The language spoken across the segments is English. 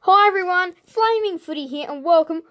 Hi everyone, Flaming Footy here and welcome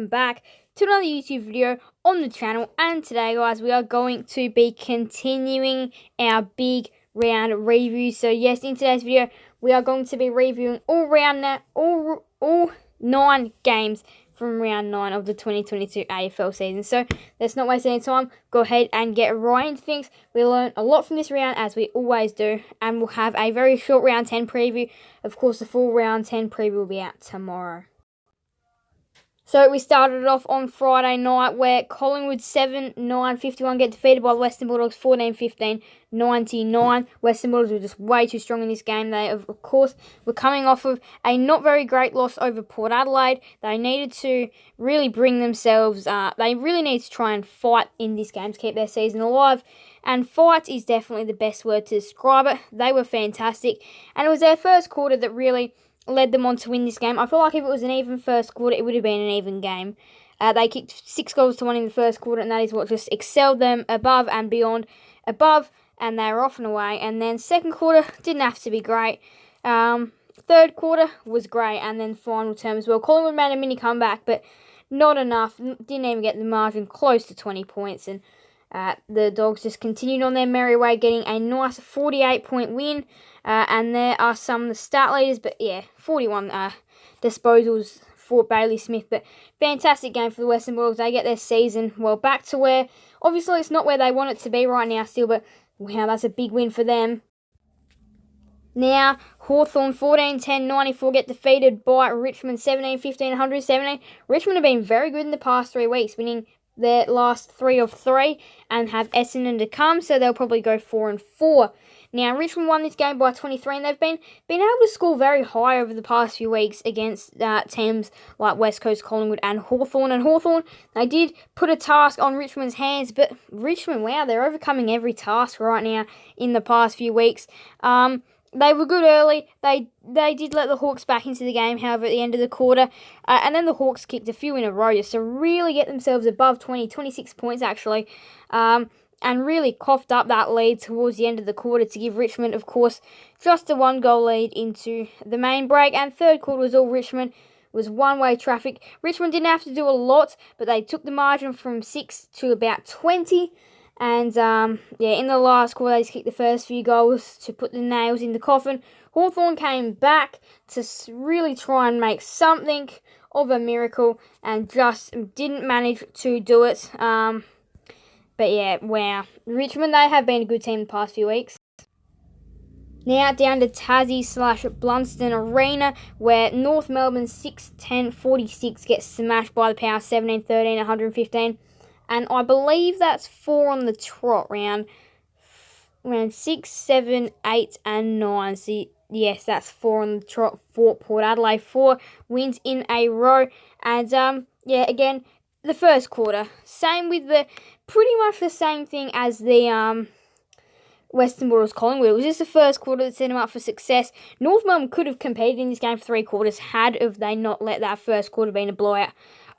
back to another YouTube video on the channel. And today guys, we are going to be continuing our big round review. So yes, in today's video, we are going to be reviewing all 9 games from round 9 of the 2022 AFL season. So let's not waste any time. Go ahead and get right into things. We learned a lot from this round, as we always do, and we'll have a very short round 10 preview. Of course, the full round 10 preview will be out tomorrow. So we started off on Friday night where Collingwood 7-9-51 get defeated by Western Bulldogs 14-15-99. Western Bulldogs were just way too strong in this game. They, of course, were coming off of a not very great loss over Port Adelaide. They needed to really bring themselves, they really need to try and fight in this game to keep their season alive. And fight is definitely the best word to describe it. They were fantastic. And it was their first quarter that really led them on to win this game. I feel like if it was an even first quarter, it would have been an even game. They kicked 6 goals to 1 in the first quarter, and that is what just excelled them above and beyond. And they were off and away. And then second quarter didn't have to be great. Third quarter was great, and then final term as well. Collingwood made a mini comeback, but not enough. Didn't even get the margin close to 20 points, and the Dogs just continued on their merry way, getting a nice 48-point win. And there are some of the stat leaders, but yeah, 41 disposals for Bailey Smith. But fantastic game for the Western Bulldogs. They get their season well back to where, obviously it's not where they want it to be right now still, but wow, that's a big win for them. Now, Hawthorn 14-10-94 get defeated by Richmond 17-15-117. Richmond have been very good in the past 3 weeks, winning their last 3 of 3 and have Essendon to come, so they'll probably go 4-4. Now, Richmond won this game by 23, and they've been able to score very high over the past few weeks against teams like West Coast, Collingwood, and Hawthorn. And Hawthorn, they did put a task on Richmond's hands, but Richmond, wow, they're overcoming every task right now in the past few weeks. They were good early. They did let the Hawks back into the game, however, at the end of the quarter. And then the Hawks kicked a few in a row just to really get themselves above 26 points, actually. And really coughed up that lead towards the end of the quarter to give Richmond, of course, just a 1-goal lead into the main break. And third quarter was all Richmond. It was one-way traffic. Richmond didn't have to do a lot, but they took the margin from 6 to about 20. And, in the last quarter, they just kicked the first few goals to put the nails in the coffin. Hawthorn came back to really try and make something of a miracle and just didn't manage to do it. But yeah, wow. Richmond, they have been a good team the past few weeks. Now down to Tassie/Blunston Arena, where North Melbourne 6-10-46 gets smashed by the Power 17-13-115. And I believe that's 4 on the trot round 6, 7, 8, and 9. So yes, that's 4 on the trot for Port Adelaide. 4 wins in a row. And again, the first quarter, same with pretty much the same thing as the Western Bulldogs Collingwood. It was just the first quarter that set them up for success. North Melbourne could have competed in this game for 3 quarters had they not let that first quarter been a blowout.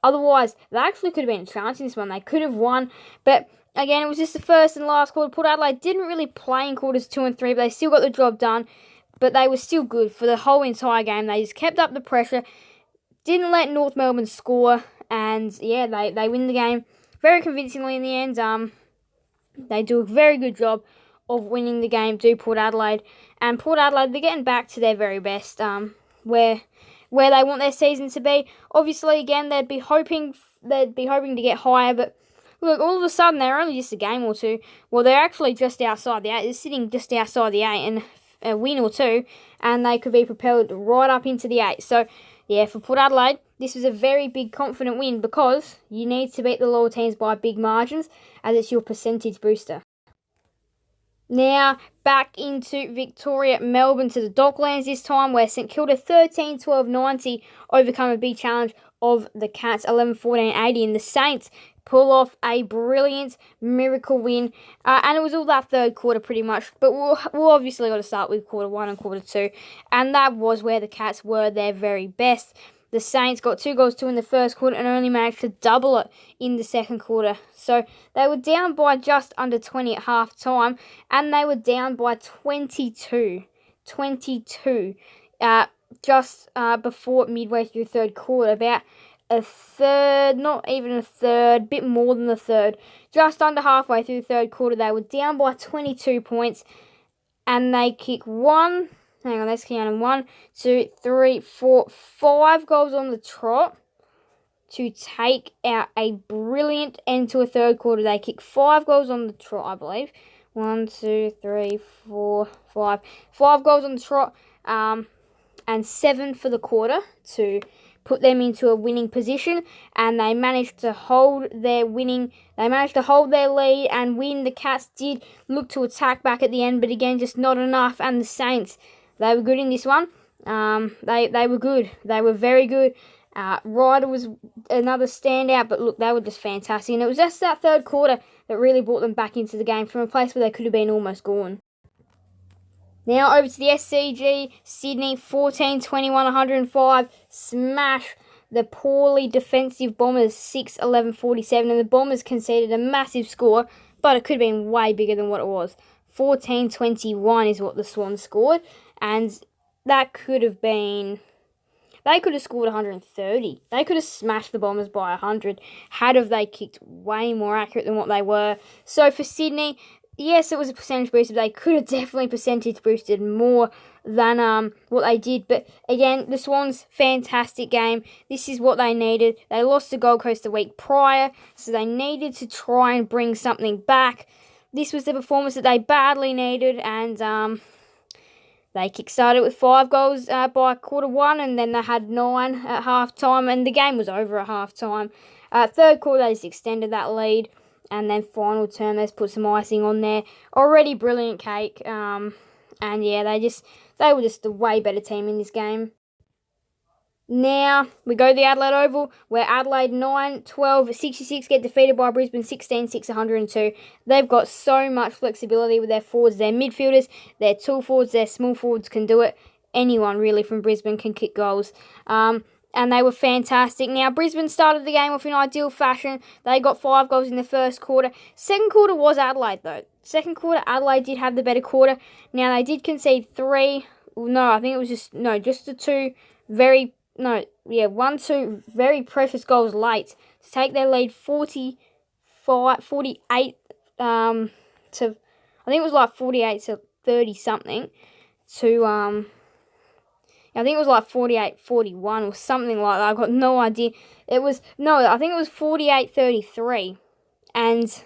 Otherwise, they actually could have been a chance in this one. They could have won, but again, it was just the first and last quarter. Port Adelaide didn't really play in quarters 2 and 3, but they still got the job done. But they were still good for the whole entire game. They just kept up the pressure, didn't let North Melbourne score, and yeah, they win the game very convincingly in the end. They do a very good job of winning the game, do Port Adelaide. And Port Adelaide, they're getting back to their very best, where they want their season to be. Obviously, again, they'd be hoping to get higher, but look, all of a sudden, they're only just a game or 2. Well, they're actually just outside the 8. They're sitting just outside the 8, and a win or 2, and they could be propelled right up into the 8. So, yeah, for Port Adelaide, this was a very big confident win because you need to beat the lower teams by big margins, as it's your percentage booster. Now, back into Victoria, Melbourne to the Docklands this time, where St Kilda 13-12-90 overcome a big challenge of the Cats 11-14-80, and the Saints pull off a brilliant miracle win. And it was all that third quarter pretty much, but we'll obviously got to start with quarter 1 and quarter 2, and that was where the Cats were their very best. The Saints got 2 goals to in the first quarter and only managed to double it in the second quarter. So they were down by just under 20 at half time, and they were down by 22. just before midway through the third quarter, about a third, not even a third, bit more than a third, just under halfway through the third quarter, they were down by 22 points, and they kick one, hang on, let's count them, 1, 2, 3, 4, 5 goals on the trot to take out a brilliant end to a third quarter. They kick 5 goals on the trot, I believe. 1, 2, 3, 4, 5. 5 goals on the trot, and 7 for the quarter to put them into a winning position, and they managed to hold their lead and win. The Cats did look to attack back at the end, but again, just not enough, and the Saints, they were good in this one. They were good. They were very good. Ryder was another standout, but look, they were just fantastic, and it was just that third quarter that really brought them back into the game from a place where they could have been almost gone. Now over to the SCG, Sydney 14-21-105, smash the poorly defensive Bombers 6-11-47, and the Bombers conceded a massive score, but it could have been way bigger than what it was. 14-21 is what the Swans scored, and that could have been... They could have scored 130. They could have smashed the Bombers by 100 had they kicked way more accurate than what they were. So for Sydney, yes, it was a percentage boost, but they could have definitely percentage boosted more than what they did. But again, the Swans, fantastic game. This is what they needed. They lost to Gold Coast the week prior, so they needed to try and bring something back. This was the performance that they badly needed, and they kick-started with 5 goals by quarter one, and then they had 9 at half-time, and the game was over at half-time. Third quarter, they just extended that lead, and then final term, they just put some icing on there. Already brilliant cake, and yeah, they were just a way better team in this game. Now, we go to the Adelaide Oval, where Adelaide 9-12-66 get defeated by Brisbane 16-6-102. They've got so much flexibility with their forwards, their midfielders, their tall forwards, their small forwards can do it. Anyone, really, from Brisbane can kick goals. And they were fantastic. Now, Brisbane started the game off in ideal fashion. They got 5 goals in the first quarter. Second quarter was Adelaide, though. Second quarter, Adelaide did have the better quarter. Now, they did concede 3. No, I think it was just the 2 2 very precious goals late to take their lead 48 to, I think it was like 48 to 30 something to, I think it was like 48-41 or something like that. I've got no idea. I think it was 48-33. And,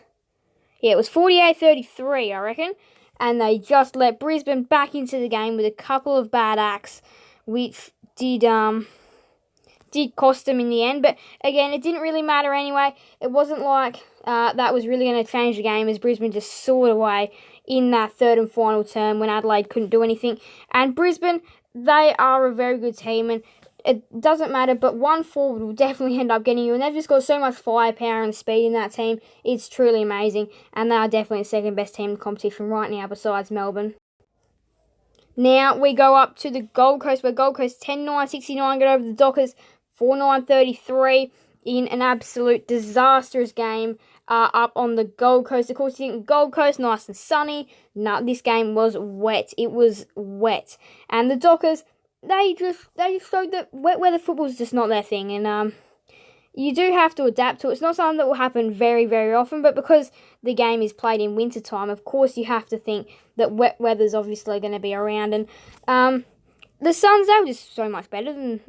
yeah, it was 48-33, I reckon. And they just let Brisbane back into the game with a couple of bad acts, which did cost them in the end. But, again, it didn't really matter anyway. It wasn't like that was really going to change the game, as Brisbane just sawed away in that third and final term when Adelaide couldn't do anything. And Brisbane, they are a very good team, and it doesn't matter, but one forward will definitely end up getting you, and they've just got so much firepower and speed in that team. It's truly amazing, and they are definitely the second best team in the competition right now besides Melbourne. Now we go up to the Gold Coast, where Gold Coast 10-9-69 get over the Dockers 4-9-33 in an absolute disastrous game up on the Gold Coast. Of course, you think Gold Coast, nice and sunny. No, this game was wet. It was wet. And the Dockers, they just showed that wet weather football is just not their thing. And you do have to adapt to it. It's not something that will happen very, very often, but because the game is played in winter time, of course you have to think that wet weather's obviously going to be around. And the Suns, they were just so much better than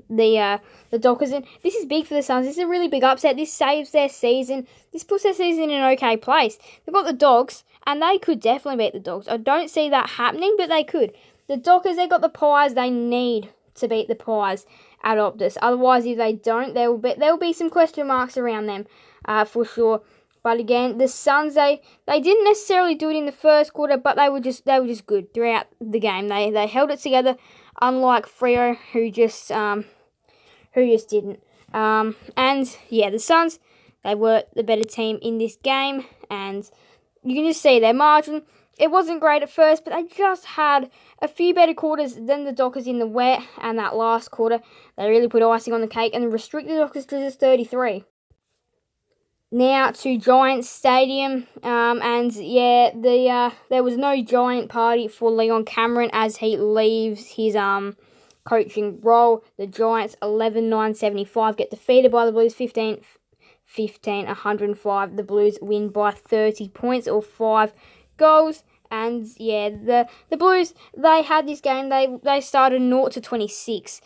the Dockers. And this is big for the Suns. This is a really big upset. This saves their season. This puts their season in an okay place. They've got the Dogs, and they could definitely beat the Dogs. I don't see that happening, but they could. The Dockers, they got the Pies. They need to beat the Pies at Optus. Otherwise, if they don't, there will be some question marks around them for sure. But again, the Suns, they didn't necessarily do it in the first quarter, but they were just good throughout the game. They held it together, unlike Freo, who just didn't. And yeah, the Suns, they were the better team in this game, and you can just see their margin. It wasn't great at first, but they just had a few better quarters than the Dockers in the wet, and that last quarter, they really put icing on the cake and restricted the Dockers to just 33. Now to Giants Stadium, and yeah, there was no Giant party for Leon Cameron as he leaves his coaching role. The Giants 11-9-75 get defeated by the Blues 15-105. The Blues win by 30 points or 5 goals. And yeah, the Blues, they had this game, they started 0-26.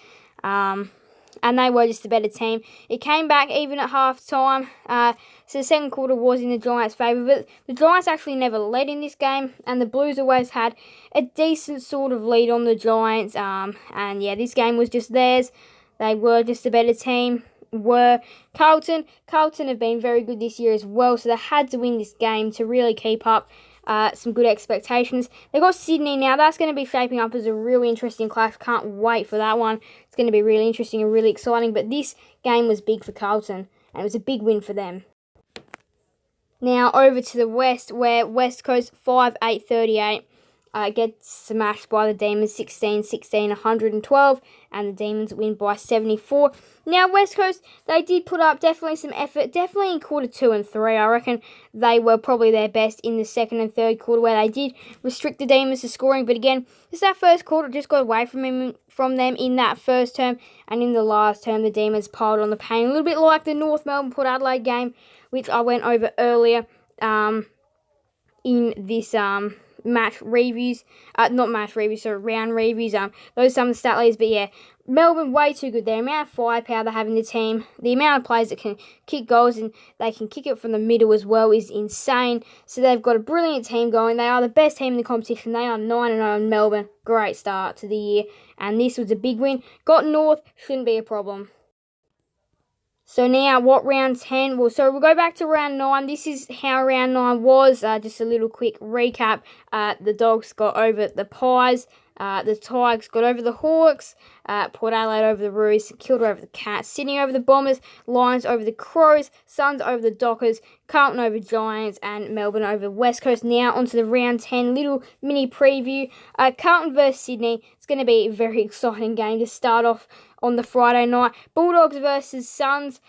And they were just a better team. It came back even at half time. So the second quarter was in the Giants' favour. But the Giants actually never led in this game. And the Blues always had a decent sort of lead on the Giants. And yeah, this game was just theirs. They were just a better team. Were Carlton. Carlton have been very good this year as well. So they had to win this game to really keep up some good expectations. They got Sydney now. That's going to be shaping up as a really interesting clash. Can't wait for that one. It's going to be really interesting and really exciting. But this game was big for Carlton, and it was a big win for them. Now over to the West, where West Coast 5-8-38 gets smashed by the Demons 16-112, and the Demons win by 74. Now West Coast, they did put up definitely some effort, definitely in quarter 2 and 3. I reckon they were probably their best in the second and third quarter, where they did restrict the Demons to scoring. But again, just that first quarter just got away from them in that first term, and in the last term the Demons piled on the pain, a little bit like the North Melbourne Port Adelaide game, which I went over earlier in this match reviews, not match reviews, so round reviews. Those are some of the stat leads, but yeah, Melbourne way too good. The amount of firepower they have in the team, the amount of players that can kick goals and they can kick it from the middle as well is insane. So they've got a brilliant team going. They are the best team in the competition. They are 9-0 in Melbourne. Great start to the year, and this was a big win. Got North, shouldn't be a problem. So now, what round 10? Well, so we'll go back to round 9. This is how round 9 was. Just a little quick recap. The Dogs got over the Pies. The Tigers got over the Hawks. Port Adelaide over the Roos. St Kilda over the Cats. Sydney over the Bombers. Lions over the Crows. Suns over the Dockers. Carlton over Giants. And Melbourne over West Coast. Now onto the round 10. Little mini preview. Carlton versus Sydney. It's going to be a very exciting game to start off on the Friday night. Bulldogs versus Suns.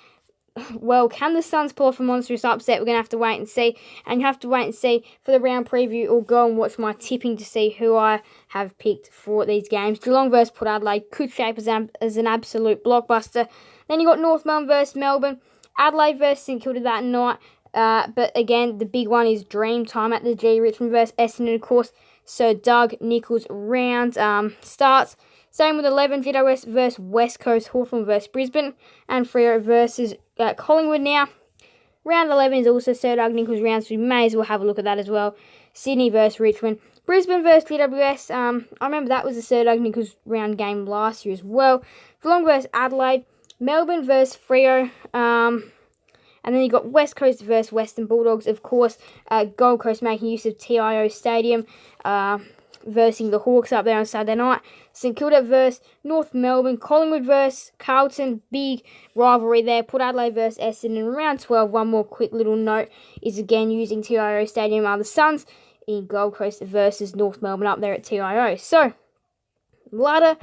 Well, can the Suns pull off a monstrous upset? We're going to have to wait and see. And you have to wait and see for the round preview, or go and watch my tipping to see who I have picked for these games. Geelong versus Port Adelaide could shape as an absolute blockbuster. Then you got North Melbourne versus Melbourne. Adelaide versus St Kilda that night. But again, the big one is dream time at the G. Richmond versus Essendon, of course. So Doug Nicholls round starts. Same with 11, GWS versus West Coast, Hawthorn versus Brisbane, and Freo versus Collingwood now. Round 11 is also Sir Doug Nicholls round, so we may as well have a look at that as well. Sydney versus Richmond, Brisbane versus GWS. I remember that was the Sir Doug Nicholls round game last year as well. Geelong versus Adelaide, Melbourne versus Freo, and then you got West Coast versus Western Bulldogs, of course. Gold Coast making use of TIO Stadium, versus the Hawks up there on Saturday night. St Kilda versus North Melbourne. Collingwood versus Carlton. Big rivalry there. Port Adelaide versus Essendon. In round 12, one more quick little note is again using TIO Stadium are the Suns in Gold Coast versus North Melbourne up there at TIO. So, ladder,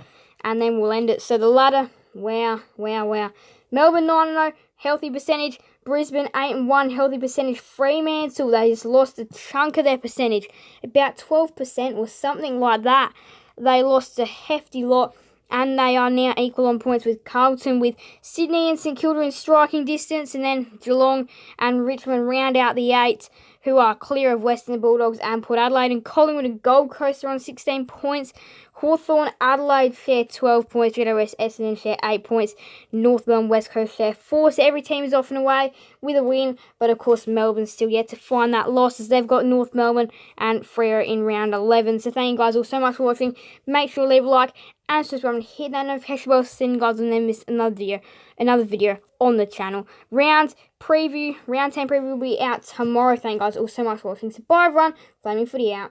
and then we'll end it. So the ladder, wow. Melbourne 9-0, healthy percentage. Brisbane 8-1, healthy percentage. Fremantle, they just lost a chunk of their percentage, about 12% or something like that. They lost a hefty lot, and they are now equal on points with Carlton, with Sydney and St Kilda in striking distance, and then Geelong and Richmond round out the 8, who are clear of Western Bulldogs and Port Adelaide. And Collingwood and Gold Coast are on 16 points. Hawthorn, Adelaide share 12 points. GWS, Essendon share 8 points. North Melbourne, West Coast share 4. So every team is off and away with a win. But of course, Melbourne's still yet to find that loss, as they've got North Melbourne and Freo in round 11. So thank you guys all so much for watching. Make sure to leave a like and subscribe and hit that notification bell so you guys will never miss another video on the channel. Round 10 preview will be out tomorrow. Thank you guys all so much for watching. So bye everyone. Flaming Footy out.